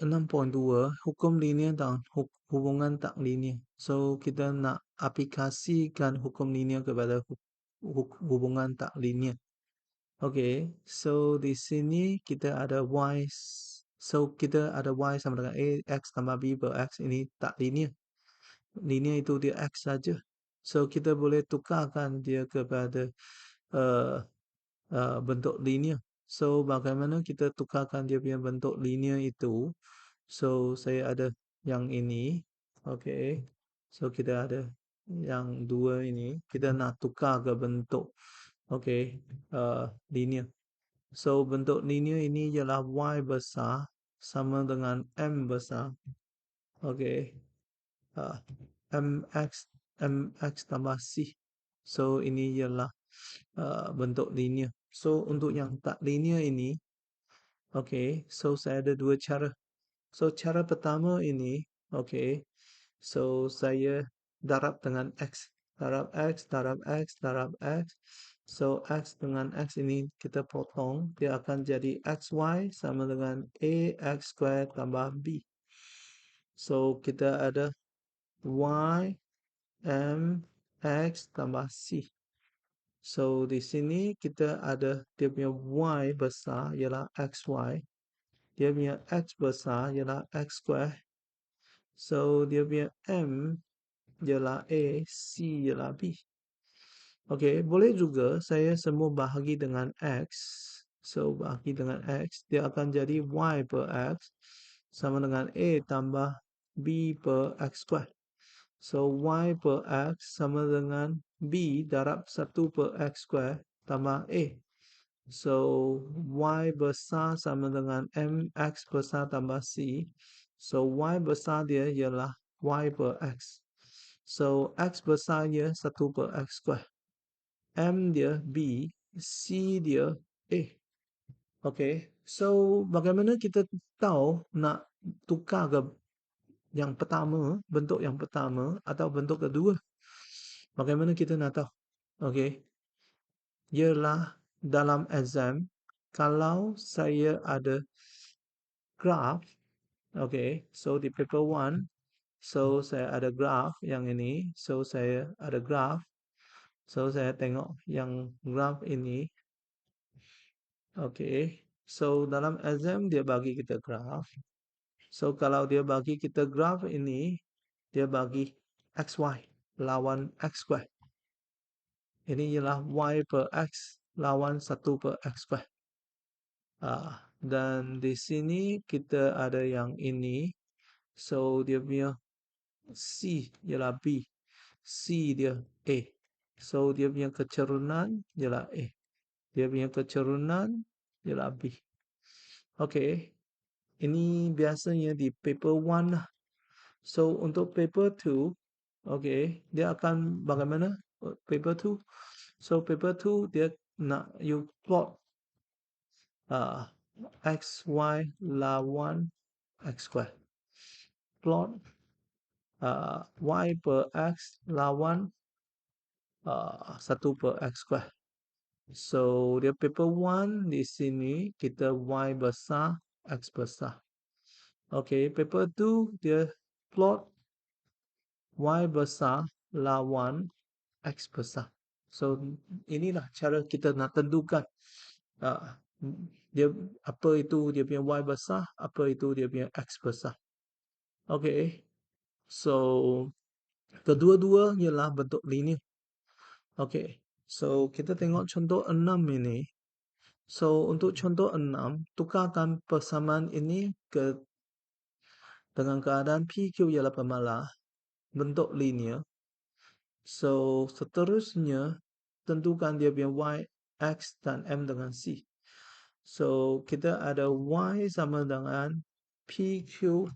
6.2 hukum linear dan hubungan tak linear. So kita nak aplikasikan hukum linear kepada hubungan tak linear. Okay, so di sini kita ada y. So kita ada y sama dengan a, x tambah b per x. Ini tak linear. Linear itu dia x saja. So kita boleh tukarkan dia kepada uh, bentuk linear. So bagaimana kita tukarkan dia punya bentuk linear itu? So saya ada yang ini. Okay, so kita ada yang dua ini. Kita nak tukar ke bentuk linear. So bentuk linear ini ialah y besar sama dengan m besar. Okay, mx tambah c. So ini ialah bentuk linear. So untuk yang tak linear ini, okay, so saya ada dua cara. So cara pertama ini, okay, so saya darab dengan x. Darab x, darab x, darab x. So x dengan x ini kita potong. Dia akan jadi xy sama dengan ax square tambah b. So kita ada y m x tambah c. So di sini kita ada dia punya y besar ialah xy. Dia punya x besar ialah x square. So dia punya m ialah a, c ialah b. Okey, boleh juga saya semua bahagi dengan x. So bahagi dengan x, dia akan jadi y per x sama dengan a tambah b per x square. So y per x sama dengan b darab 1 per x square tambah a. So y besar sama dengan mx besar tambah c. So y besar dia ialah y per x. So x besarnya 1 per x square. M dia b, c dia a. Okay, so bagaimana kita tahu nak tukar ke yang pertama, bentuk yang pertama atau bentuk kedua? Bagaimana kita nak tahu? Okay, ialah dalam exam, kalau saya ada graph, okay, so di paper 1, so saya ada graph yang ini, so saya ada graph, so saya tengok yang graph ini, okay, so dalam exam dia bagi kita graph, so kalau dia bagi kita graph ini, dia bagi xy lawan x square. Ini ialah y per x lawan 1 per x square. Dan di sini kita ada yang ini. So dia punya C ialah B. C dia A. So dia punya kecerunan ialah A. Dia punya kecerunan ialah B. Okay. Ini biasanya di paper 1 lah. So untuk paper 2, okay, dia akan bagaimana? Paper 2. So paper 2 dia nak you plot xy lawan x square. Plot y per x lawan 1 per x square. So dia paper 1 di sini kita y besar x besar. Okay, paper 2 dia plot y besar lawan x besar. So inilah cara kita nak tentukan dia apa itu dia punya y besar, apa itu dia punya x besar. Okay, so kedua-dua ialah bentuk linear. Okay, so kita tengok contoh 6 ini. So untuk contoh 6, tukarkan persamaan ini dengan keadaan PQ ialah pemalah, bentuk linear. So seterusnya, tentukan dia punya y, x dan m dengan c. So kita ada y sama dengan PQ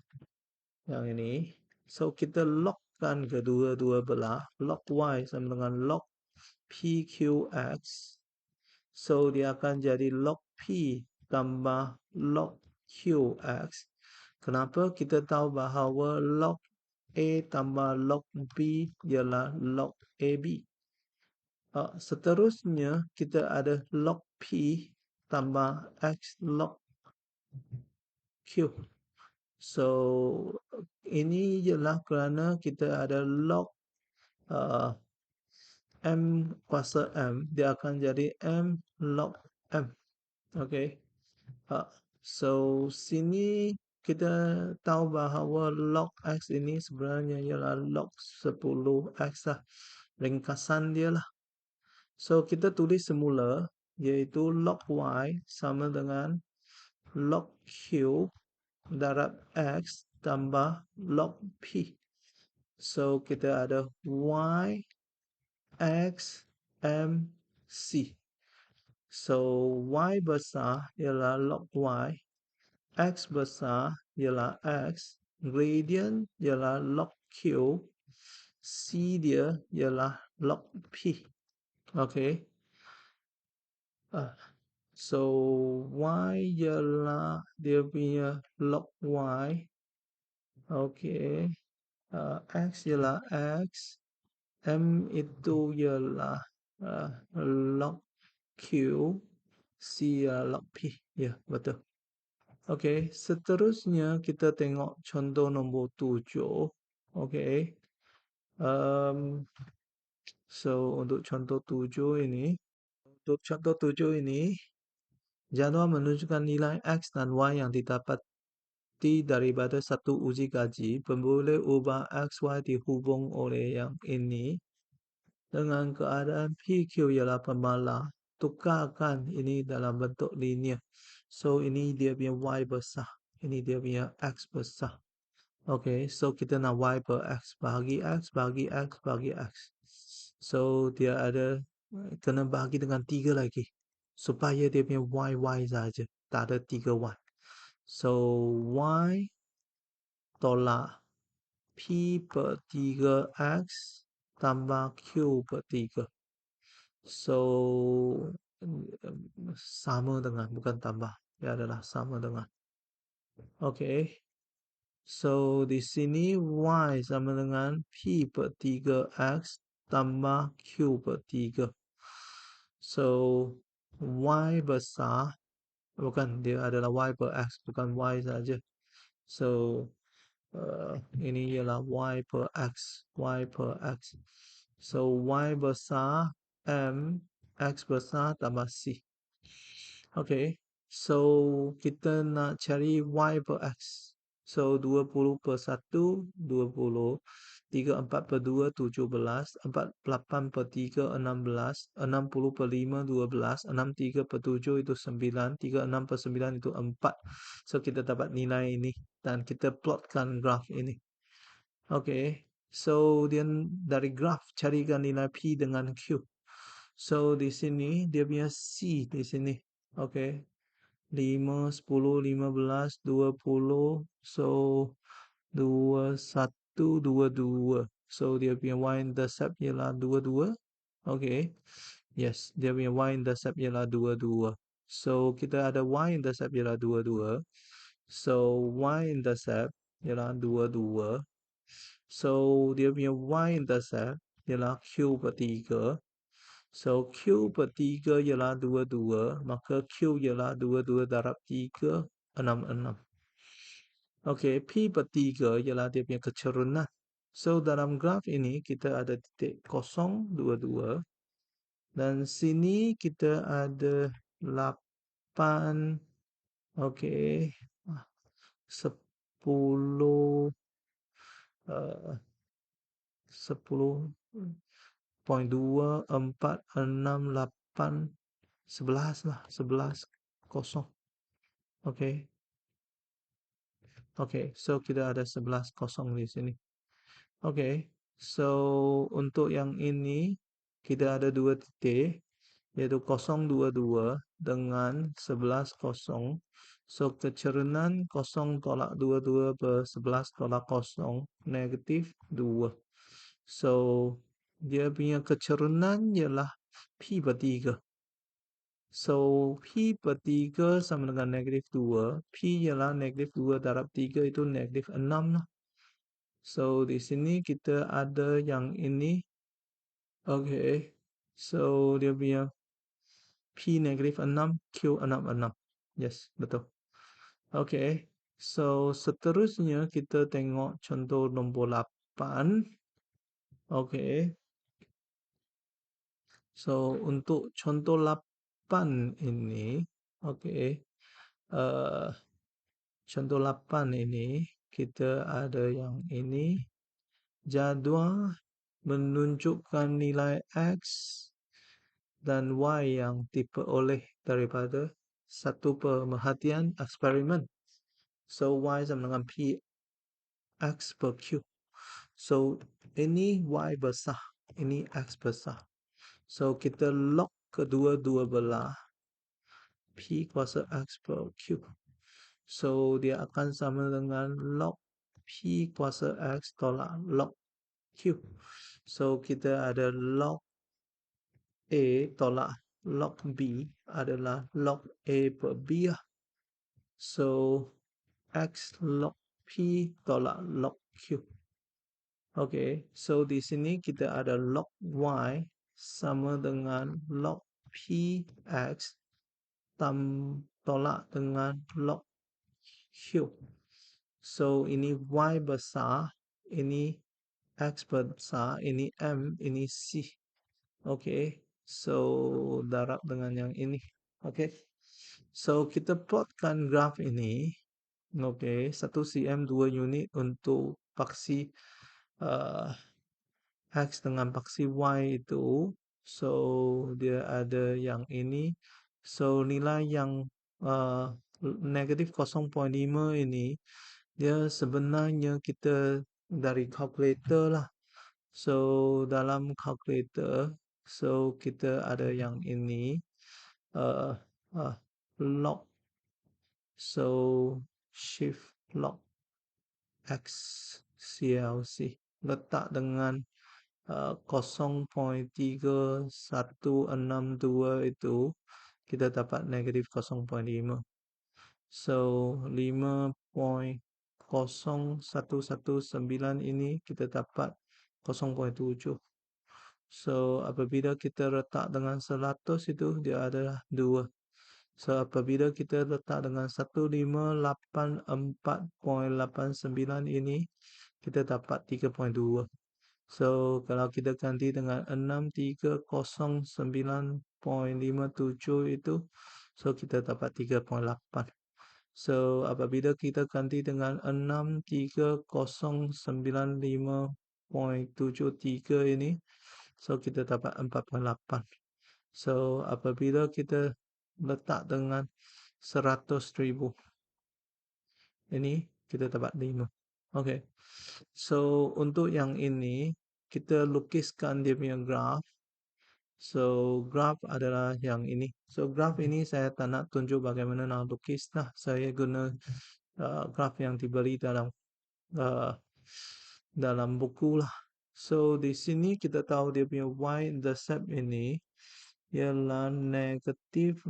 yang ini. So kita logkan kedua-dua belah. Log y sama dengan log PQX. So dia akan jadi log P tambah log QX. Kenapa? Kita tahu bahawa log A tambah log B ialah log AB. Seterusnya kita ada log P tambah X log Q. So ini ialah kerana kita ada log uh, M kuasa M, dia akan jadi M log M. Okay. So sini kita tahu bahawa log X ini sebenarnya ialah log 10X lah. Ringkasan dia lah. So kita tulis semula iaitu log Y sama dengan log Q darab X tambah log P. So kita ada Y X M C. So Y besar ialah log Y, X besar ialah X, gradient ialah log Q, C dia ialah log P. Okay. So Y ialah dia punya log Y. Okay. X ialah X, M itu ialah log Q, C ialah log P. Ya, betul. Okay, seterusnya kita tengok contoh nombor 7. Okay. So untuk contoh 7 ini, jadual menunjukkan nilai X dan Y yang didapati daripada satu uji kaji. Pemboleh ubah X, Y dihubung oleh yang ini dengan keadaan PQ ialah pembalas. Tukarkan ini dalam bentuk linear. So ini dia punya Y besar. Ini dia punya X besar. Okay, so kita nak Y per X. Bahagi X, bahagi X, bahagi X. So dia ada kena bahagi dengan 3 lagi. Supaya dia punya Y saja. Tak ada 3 Y. So Y tolak P per 3X tambah Q per 3. So sama dengan, bukan tambah. Dia adalah sama dengan. Okay. So di sini Y sama dengan P per 3X tambah Q per 3. So Y besar, bukan, dia adalah Y per X, bukan Y saja. So ini ialah Y per X, Y per X. So Y besar M, X besar tambah C. Okay, so kita nak cari Y per X. So 20 per 1, 20. 34 per 2, 17. 48 per 3, 16. 60 per 5, 12. 63 per 7 itu 9. 36 per 9 itu 4. So kita dapat nilai ini. Dan kita plotkan graf ini. Okay, so dia dari graf carikan nilai P dengan Q. So di sini dia punya C di sini. Okay, 5, 10, 15, 20. So 21, 22. So dia punya y-intercept ialah 22. Okay. Yes, dia punya y-intercept ialah 22. So kita ada y-intercept ialah 22. So y-intercept ialah 22. So dia punya y-intercept ialah Q per 3. So Q per 3 ialah 22. Maka Q ialah 22 darab 3, 66. Okey, P per 3 ialah dia punya kecerunan. So dalam graf ini kita ada titik 0, 2, 2. Dan sini kita ada 8. Okey. 10. 10.2, 4, 6, 8, 11 lah. 11, 0. Okey. Okey, so kita ada 11, 0 di sini. Okay, so untuk yang ini kita ada dua titik, yaitu 022 dengan 11, 0. So kecerunan 0 tolak 22 per 11 tolak 0, negatif 2. So dia punya kecerunan ialah P per 3. So P per 3 sama dengan negatif 2. P ialah negatif 2 darab 3 itu negatif 6 lah. So di sini kita ada yang ini. Okay. So dia punya P negatif 6, Q 66. Yes, betul. Okay. So, seterusnya kita tengok contoh nombor 8. Okey. So, untuk contoh 8 ini, okey, uh, contoh 8 ini, kita ada yang ini, jadual menunjukkan nilai X dan Y yang diperoleh daripada satu pemerhatian eksperimen. So, Y sama dengan P X per Q. So, ini Y besar, ini X besar. So, kita log kedua-dua belah P kuasa X per Q. So, dia akan sama dengan log P kuasa X tolak log Q. So, kita ada log A tolak log B adalah log A per B lah. So, X log P tolak log Q. Okay, so di sini kita ada log Y sama dengan log PX tolak dengan log Q. So, ini Y besar, ini X besar, ini M, ini C. Okay, so darab dengan yang ini. Okay, so kita plotkan graf ini. Okay, 1 cm 2 unit untuk paksi X dengan paksi Y itu. So, dia ada yang ini. So, nilai yang negatif 0.5 ini, dia sebenarnya kita dari calculator lah. So, dalam calculator, so kita ada yang ini, uh, uh, log. So, shift log X CLC. Letak dengan 0.3162 itu kita dapat negatif 0.5. So, 5.0119 ini kita dapat 0.7. So, apabila kita letak dengan 100 itu dia adalah 2. So, apabila kita letak dengan 1584.89 ini kita dapat 3.2. So, kalau kita ganti dengan 6309.57 itu, so kita dapat 3.8. So, apabila kita ganti dengan 6309.73 ini, so kita dapat 4.8. So, apabila kita letak dengan 100,000, ini kita dapat 5. Okay. So, untuk yang ini, kita lukiskan dia punya graf. So, graf adalah yang ini. So, graf ini saya tak nak tunjuk bagaimana nak lukis lah. Saya guna graf yang diberi uh, dalam buku lah. So, di sini kita tahu dia punya y-intercept ini ialah negatif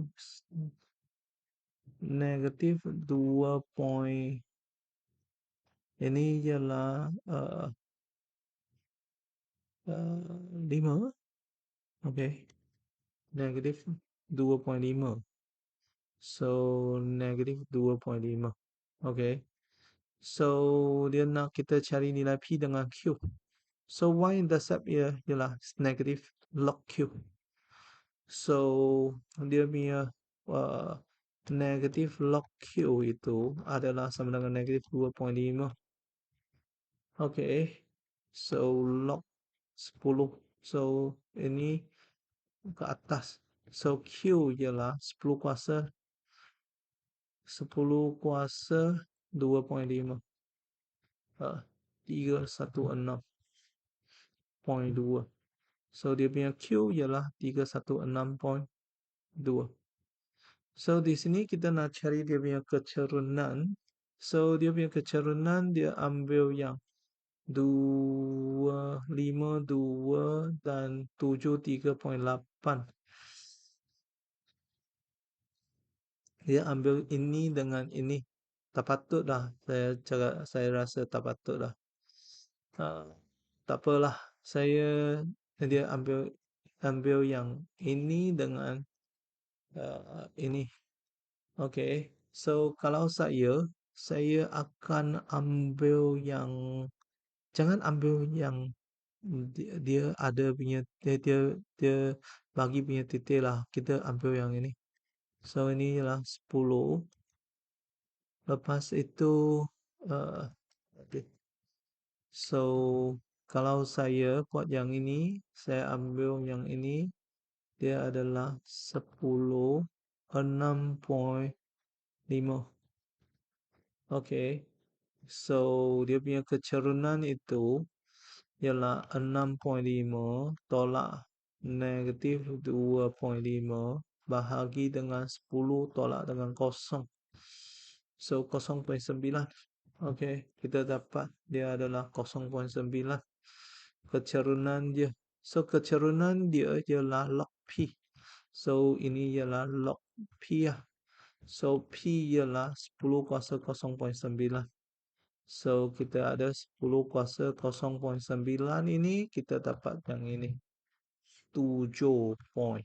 2 point. Ini ialah 5. Okay. Negatif 2.5. So, negatif 2.5. Okay. So, dia nak kita cari nilai P dengan Q. So, y-intercept ialah negatif log Q. So, dia punya negatif log Q itu adalah sama dengan negatif 2.5. Okay. So, log 10. So, ini ke atas. So, Q ialah 10 kuasa 2.5. 316.2. So, dia punya Q ialah 316.2. So, di sini kita nak cari dia punya kecerunan. So, dia punya kecerunan dia ambil yang 252 dan 73.8. Dia ambil ini dengan ini. Tak patut dah. Saya rasa tak patut dah. Tak apalah. Dia ambil yang ini dengan ini. Okay. So, kalau saya saya akan ambil yang jangan ambil yang dia ada punya dia bagi punya titik lah. Kita ambil yang ini. So ini ialah 10. Lepas itu okay. So kalau saya buat yang ini, saya ambil yang ini, dia adalah 10, 6.5. Okay. So dia punya kecerunan itu ialah 6.5 tolak negatif 2.5 bahagi dengan 10 tolak dengan kosong. So 0.9. Okey, kita dapat dia adalah 0.9 kecerunan dia. So kecerunan dia ialah log P. So ini ialah log P lah. So P ialah 10 kuasa 0.9. So kita ada 10 kuasa 0.9 ini kita dapat yang ini 7 point.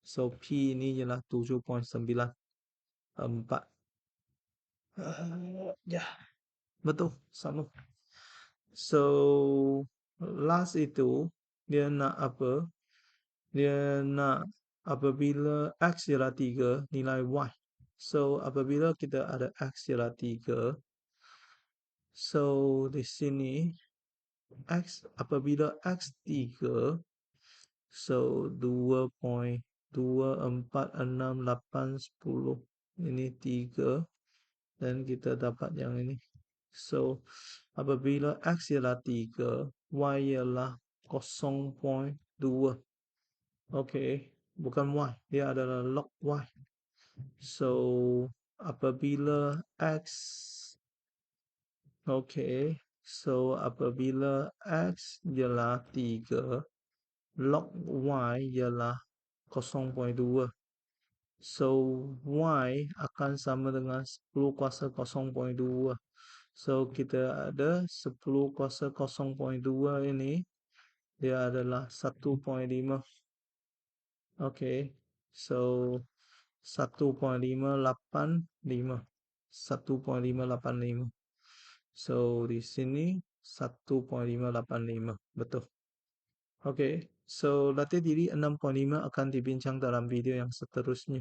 So P ini ialah 7.94. Ya, betul sama. So last itu dia nak apa? Dia nak apabila X ialah 3 nilai Y. So apabila kita ada X ialah 3, so di sini X apabila X 3, so 2.246810 ini 3 dan kita dapat yang ini. So apabila X ialah 3, Y ialah 0.2. Okey, bukan Y, dia adalah log Y. So apabila X okey, so apabila X ialah 3, log Y ialah 0.2. So Y akan sama dengan 10 kuasa 0.2. So kita ada 10 kuasa 0.2 ini dia adalah 1.5. Okey. So 1.585. 1.585. So di sini 1.585. Betul. Okey. So latih diri 6.5 akan dibincang dalam video yang seterusnya.